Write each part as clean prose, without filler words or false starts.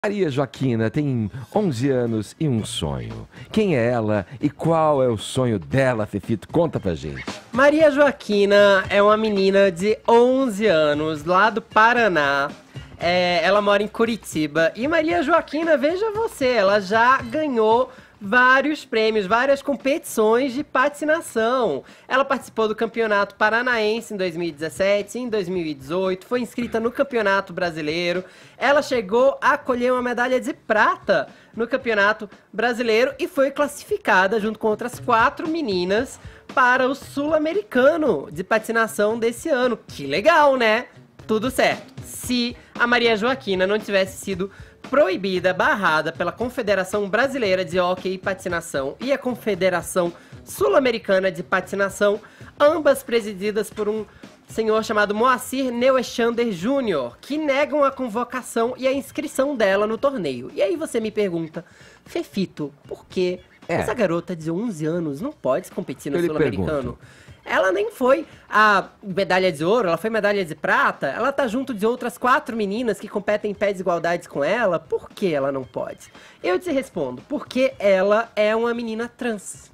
Maria Joaquina tem 11 anos e um sonho. Quem é ela e qual é o sonho dela, Fefito? Conta pra gente. Maria Joaquina é uma menina de 11 anos, lá do Paraná. Ela mora em Curitiba. E Maria Joaquina, veja você, ela já ganhou vários prêmios, várias competições de patinação. Ela participou do Campeonato Paranaense em 2017, em 2018, foi inscrita no Campeonato Brasileiro. Ela chegou a colher uma medalha de prata no Campeonato Brasileiro e foi classificada junto com outras 4 meninas para o Sul-Americano de patinação desse ano. Que legal, né? Tudo certo. Se a Maria Joaquina não tivesse sido proibida, barrada pela Confederação Brasileira de Hóquei e Patinação e a Confederação Sul-Americana de Patinação, ambas presididas por um senhor chamado Moacir Neuechander Júnior, que negam a convocação e a inscrição dela no torneio. E aí você me pergunta, Fefito, por que essa garota de 11 anos não pode competir no Sul-Americano? Ela nem foi a medalha de ouro, ela foi medalha de prata. Ela tá junto de outras 4 meninas que competem em pé de igualdade com ela. Por que ela não pode? Eu te respondo, porque ela é uma menina trans.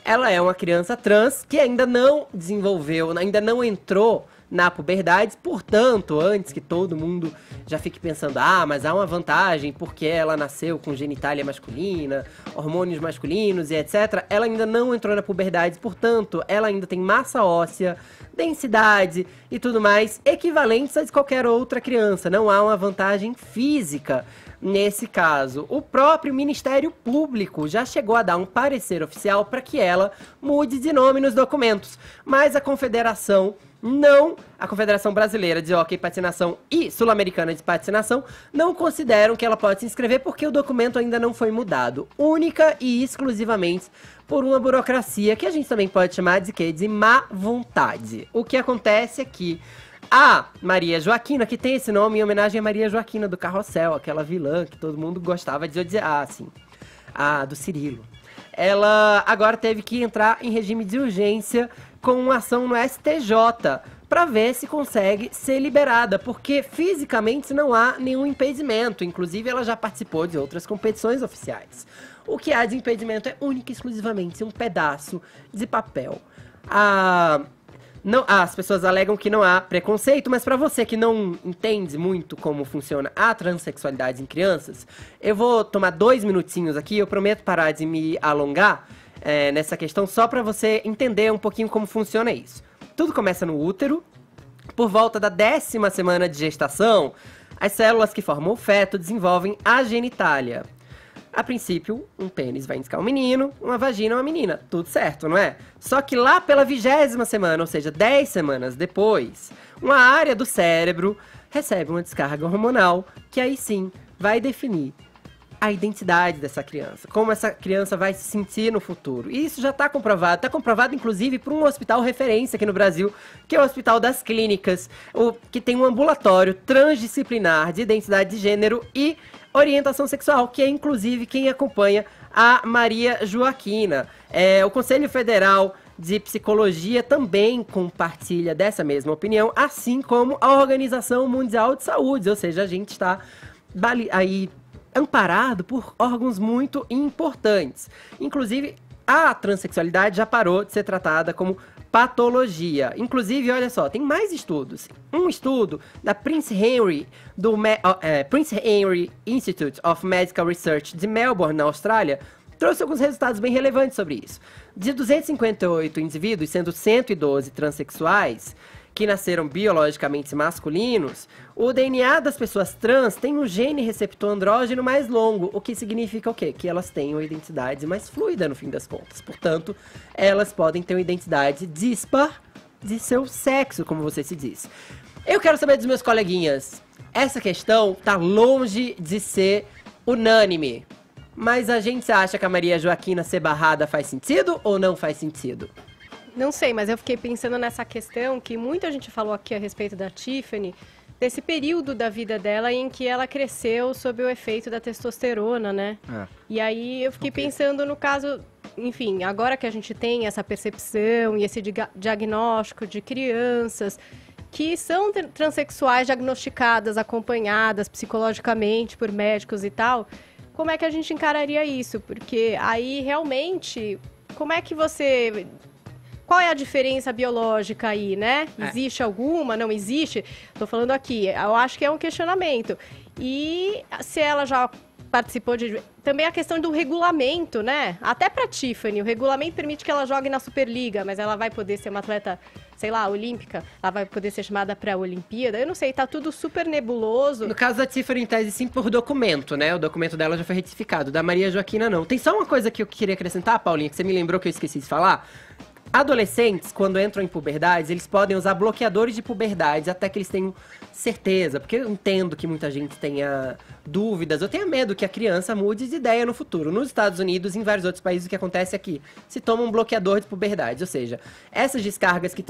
Ela é uma criança trans que ainda não desenvolveu, ainda não entrou na puberdade, portanto, antes que todo mundo já fique pensando, mas há uma vantagem porque ela nasceu com genitália masculina, hormônios masculinos e etc. Ela ainda não entrou na puberdade, portanto, ela ainda tem massa óssea, densidade e tudo mais equivalentes a de qualquer outra criança. Não há uma vantagem física nesse caso. O próprio Ministério Público já chegou a dar um parecer oficial para que ela mude de nome nos documentos, mas a Confederação Brasileira de Hóquei e Patinação e Sul-Americana de Patinação não consideram que ela pode se inscrever porque o documento ainda não foi mudado, única e exclusivamente por uma burocracia que a gente também pode chamar de quê? De má vontade. O que acontece é que a Maria Joaquina, que tem esse nome em homenagem a Maria Joaquina do Carrossel, aquela vilã que todo mundo gostava de odiar, assim, a do Cirilo. Ela agora teve que entrar em regime de urgência com uma ação no STJ para ver se consegue ser liberada, porque fisicamente não há nenhum impedimento. Inclusive, ela já participou de outras competições oficiais. O que há de impedimento é única e exclusivamente um pedaço de papel. As pessoas alegam que não há preconceito, mas para você que não entende muito como funciona a transexualidade em crianças, eu vou tomar 2 minutinhos aqui, eu prometo parar de me alongar nessa questão, só para você entender um pouquinho como funciona isso. Tudo começa no útero, por volta da 10ª semana de gestação, as células que formam o feto desenvolvem a genitália. A princípio, um pênis vai indicar um menino, uma vagina uma menina. Tudo certo, não é? Só que lá pela 20ª semana, ou seja, 10 semanas depois, uma área do cérebro recebe uma descarga hormonal que aí sim vai definir a identidade dessa criança, como essa criança vai se sentir no futuro. E isso já está comprovado inclusive por um hospital referência aqui no Brasil, que é o Hospital das Clínicas, que tem um ambulatório transdisciplinar de identidade de gênero e orientação sexual, que é inclusive quem acompanha a Maria Joaquina. O Conselho Federal de Psicologia também compartilha dessa mesma opinião, assim como a Organização Mundial de Saúde, ou seja, a gente está aí amparado por órgãos muito importantes. Inclusive, a transexualidade já parou de ser tratada como patologia. Inclusive, olha só, tem mais estudos. Um estudo da Prince Henry Institute of Medical Research de Melbourne, na Austrália, trouxe alguns resultados bem relevantes sobre isso. De 258 indivíduos, sendo 112 transexuais, que nasceram biologicamente masculinos, o DNA das pessoas trans tem um gene receptor andrógeno mais longo, o que significa o quê? Que elas têm uma identidade mais fluida no fim das contas. Portanto, elas podem ter uma identidade dispar de seu sexo, como você se diz. Eu quero saber dos meus coleguinhas, essa questão tá longe de ser unânime, mas a gente acha que a Maria Joaquina ser barrada faz sentido ou não faz sentido? Não sei, mas eu fiquei pensando nessa questão que muita gente falou aqui a respeito da Tiffany, desse período da vida dela em que ela cresceu sob o efeito da testosterona, né? E aí eu fiquei pensando no caso, enfim, agora que a gente tem essa percepção e esse diagnóstico de crianças que são transexuais diagnosticadas, acompanhadas psicologicamente por médicos e tal, como é que a gente encararia isso? Porque aí realmente, como é que você... Qual é a diferença biológica aí, né? Existe alguma? Não existe? Estou falando aqui, eu acho que é um questionamento. E se ela já participou de... Também a questão do regulamento, né? Até para Tiffany, o regulamento permite que ela jogue na Superliga, mas ela vai poder ser uma atleta, sei lá, olímpica, ela vai poder ser chamada para a Olimpíada, eu não sei, tá tudo super nebuloso. No caso da Tiffany, em tese, sim, por documento, né? O documento dela já foi retificado, da Maria Joaquina não. Tem só uma coisa que eu queria acrescentar, Paulinha, que você me lembrou que eu esqueci de falar. Adolescentes, quando entram em puberdade, eles podem usar bloqueadores de puberdade até que eles tenham certeza, porque eu entendo que muita gente tenha dúvidas ou tenha medo que a criança mude de ideia no futuro. Nos Estados Unidos e em vários outros países, o que acontece aqui? Se toma um bloqueador de puberdade, ou seja, essas descargas que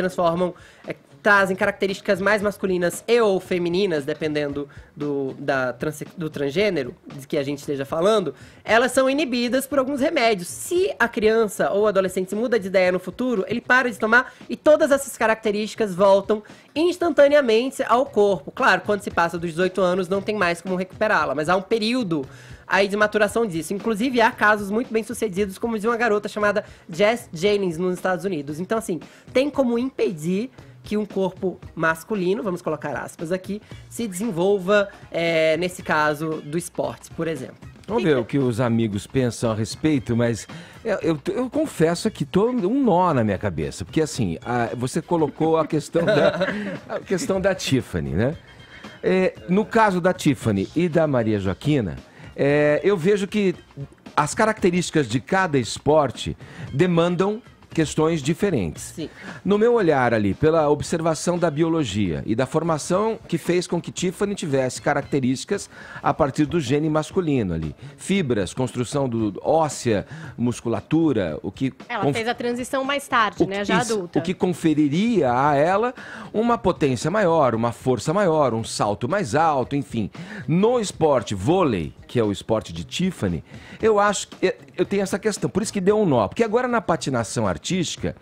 trazem características mais masculinas e ou femininas, dependendo do transgênero de que a gente esteja falando, elas são inibidas por alguns remédios. Se a criança ou adolescente muda de ideia no futuro, ele para de tomar e todas essas características voltam instantaneamente ao corpo. Claro, quando se passa dos 18 anos, não tem mais como recuperá-la, mas há um período aí de maturação disso. Inclusive, há casos muito bem sucedidos, como de uma garota chamada Jess Jennings nos Estados Unidos. Então, assim, tem como impedir que um corpo masculino, vamos colocar aspas aqui, se desenvolva, nesse caso, do esporte, por exemplo. Vamos ver o que os amigos pensam a respeito, mas eu confesso que tô um nó na minha cabeça, porque assim, você colocou a questão da Tiffany, né? No caso da Tiffany e da Maria Joaquina, eu vejo que as características de cada esporte demandam questões diferentes. Sim. No meu olhar ali, pela observação da biologia e da formação que fez com que Tiffany tivesse características a partir do gene masculino ali. Fibras, construção óssea, musculatura, o que... Ela fez a transição mais tarde, né? Já adulta. O que conferiria a ela uma potência maior, uma força maior, um salto mais alto, enfim. No esporte vôlei, que é o esporte de Tiffany, eu acho que eu tenho essa questão, por isso que deu um nó. Porque agora na patinação artística,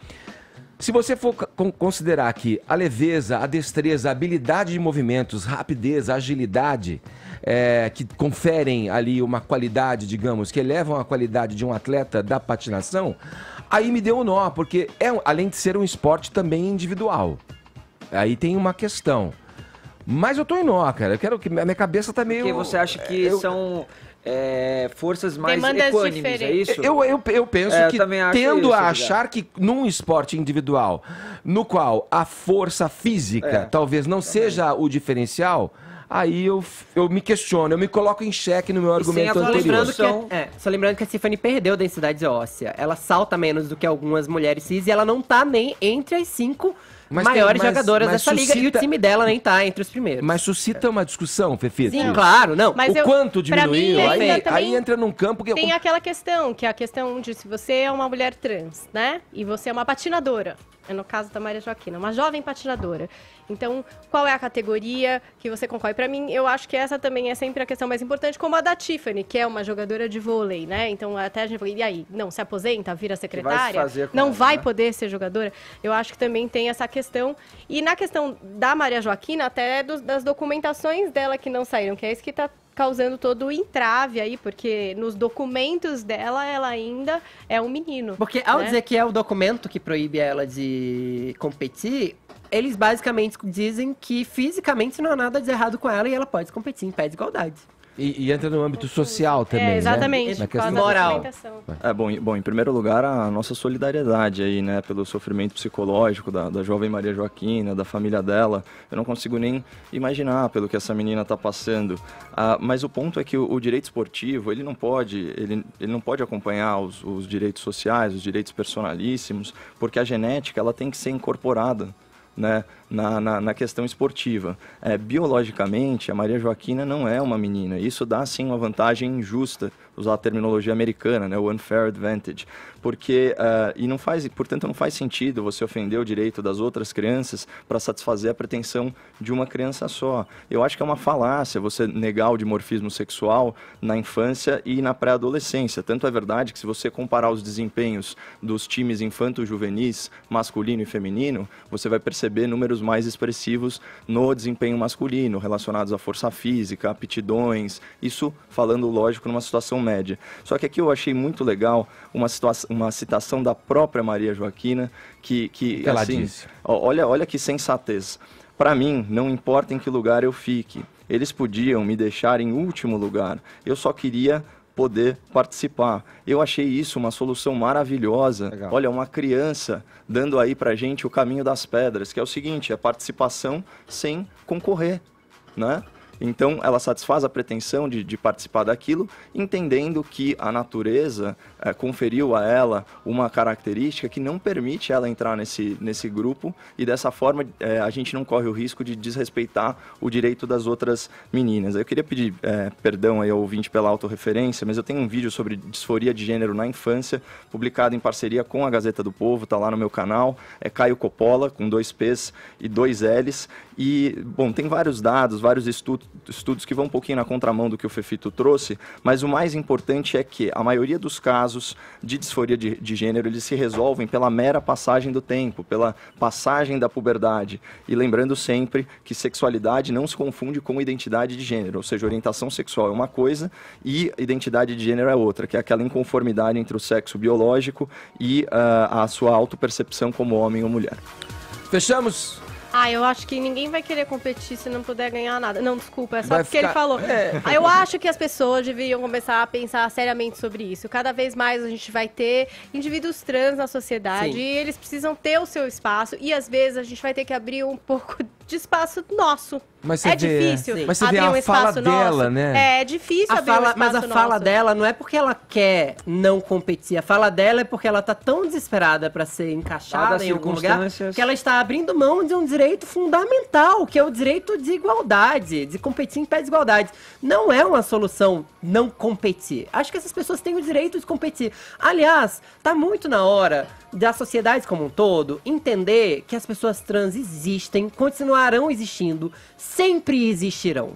se você for considerar que a leveza, a destreza, a habilidade de movimentos, rapidez, agilidade, que conferem ali uma qualidade, digamos, que elevam a qualidade de um atleta da patinação, aí me deu um nó, porque além de ser um esporte também individual. Aí tem uma questão. Mas eu tô em nó, cara. Eu quero que minha cabeça tá meio... Porque você acha que são forças mais demandas equânimes, diferentes. é isso? Eu penso que tendo a achar que num esporte individual, no qual a força física talvez não seja o diferencial, aí eu me questiono, eu me coloco em xeque no meu argumento anterior. Só lembrando que a Tiffany perdeu densidade óssea. Ela salta menos do que algumas mulheres cis e ela não tá nem entre as 5 maiores jogadoras dessa liga, e o time dela nem tá entre os primeiros. Mas suscita uma discussão, Fefito. Sim, claro, não. Mas quanto diminuiu, mim, aí entra num campo que... Tem aquela questão, que é a questão de se você é uma mulher trans, né? E você é uma patinadora. No caso da Maria Joaquina, uma jovem patinadora. Então, qual é a categoria que você concorre? Para mim, eu acho que essa também é sempre a questão mais importante, como a da Tiffany, que é uma jogadora de vôlei, né? Então, até a gente fala, e aí? Não, se aposenta, vira secretária? Não vai poder ser jogadora? Eu acho que também tem essa questão. E na questão da Maria Joaquina, até das documentações dela que não saíram, que é isso que tá causando todo o entrave aí, porque nos documentos dela, ela ainda é um menino. Porque ao dizer que é o documento que proíbe ela de competir, eles basicamente dizem que fisicamente não há nada de errado com ela e ela pode competir em pé de igualdade. E entra no âmbito social também, exatamente, né? por causa moral. Bom, em primeiro lugar, a nossa solidariedade aí, né, pelo sofrimento psicológico da jovem Maria Joaquina, da família dela. Eu não consigo nem imaginar pelo que essa menina está passando. Mas o ponto é que o direito esportivo, ele não pode acompanhar os direitos sociais, os direitos personalíssimos, porque a genética, ela tem que ser incorporada, né, na questão esportiva. Biologicamente, a Maria Joaquina não é uma menina. Isso dá, sim, uma vantagem injusta, usar a terminologia americana, né, o unfair advantage, porque, portanto, não faz sentido você ofender o direito das outras crianças para satisfazer a pretensão de uma criança só. Eu acho que é uma falácia você negar o dimorfismo sexual na infância e na pré-adolescência. Tanto é verdade que se você comparar os desempenhos dos times infanto-juvenis, masculino e feminino, você vai perceber números desafios mais expressivos no desempenho masculino, relacionados à força física, aptidões, isso falando, lógico, numa situação média. Só que aqui eu achei muito legal uma citação da própria Maria Joaquina, que ela assim, disse? olha que sensatez. Para mim, não importa em que lugar eu fique, eles podiam me deixar em último lugar, eu só queria poder participar. Eu achei isso uma solução maravilhosa. Legal. Olha, uma criança dando aí pra gente o caminho das pedras, que é o seguinte, a participação sem concorrer, né? Então, ela satisfaz a pretensão de participar daquilo, entendendo que a natureza conferiu a ela uma característica que não permite ela entrar nesse grupo e, dessa forma, a gente não corre o risco de desrespeitar o direito das outras meninas. Eu queria pedir perdão aí ao ouvinte pela autorreferência, mas eu tenho um vídeo sobre disforia de gênero na infância, publicado em parceria com a Gazeta do Povo, está lá no meu canal, é Caio Coppola, com 2 P's e 2 L's, e, bom, tem vários dados, vários estudos que vão um pouquinho na contramão do que o Fefito trouxe, mas o mais importante é que a maioria dos casos de disforia de gênero, eles se resolvem pela mera passagem do tempo, pela passagem da puberdade. E lembrando sempre que sexualidade não se confunde com identidade de gênero, ou seja, orientação sexual é uma coisa e identidade de gênero é outra, que é aquela inconformidade entre o sexo biológico e a sua autopercepção como homem ou mulher. Fechamos? Eu acho que ninguém vai querer competir se não puder ganhar nada. Não, desculpa, é só Vai porque ele ficar- falou. Eu acho que as pessoas deveriam começar a pensar seriamente sobre isso. Cada vez mais a gente vai ter indivíduos trans na sociedade Sim. e eles precisam ter o seu espaço. E às vezes a gente vai ter que abrir um pouco de espaço nosso. Mas você É vê- difícil Mas você vê abrir a um fala espaço dela, nosso. né? É difícil abrir um espaço Mas a fala nosso. dela não é porque ela quer não competir. A fala dela é porque ela tá tão desesperada para ser encaixada Dadas em algum lugar circunstâncias. que ela está abrindo mão de um direito fundamental, que é o direito de igualdade, de competir em pé de igualdade. Não é uma solução não competir. Acho que essas pessoas têm o direito de competir. Aliás, tá muito na hora da sociedade como um todo entender que as pessoas trans existem, continuarão existindo, sempre existirão.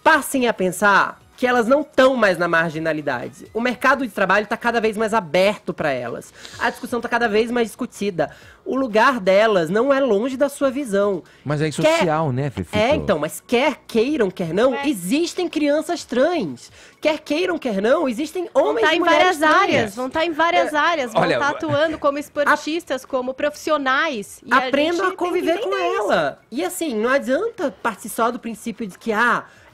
Passem a pensar que elas não estão mais na marginalidade. O mercado de trabalho está cada vez mais aberto para elas. A discussão está cada vez mais discutida. O lugar delas não é longe da sua visão. Mas é social, né, Fefito? Então, mas quer queiram, quer não, É. existem crianças trans. Quer queiram, quer não, existem Vão homens estar e em mulheres várias trans. áreas, vão estar em várias áreas, vão olha, estar atuando como esportistas, como profissionais. E Aprendam a gente tem que conviver com entender isso. ela. E assim, não adianta partir só do princípio de que,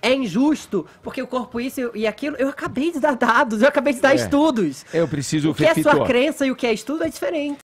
é injusto, porque o corpo isso e aquilo. Eu acabei de dar dados, eu acabei de dar estudos. Eu preciso, O que é Fefito. sua crença e o que é estudo é diferente.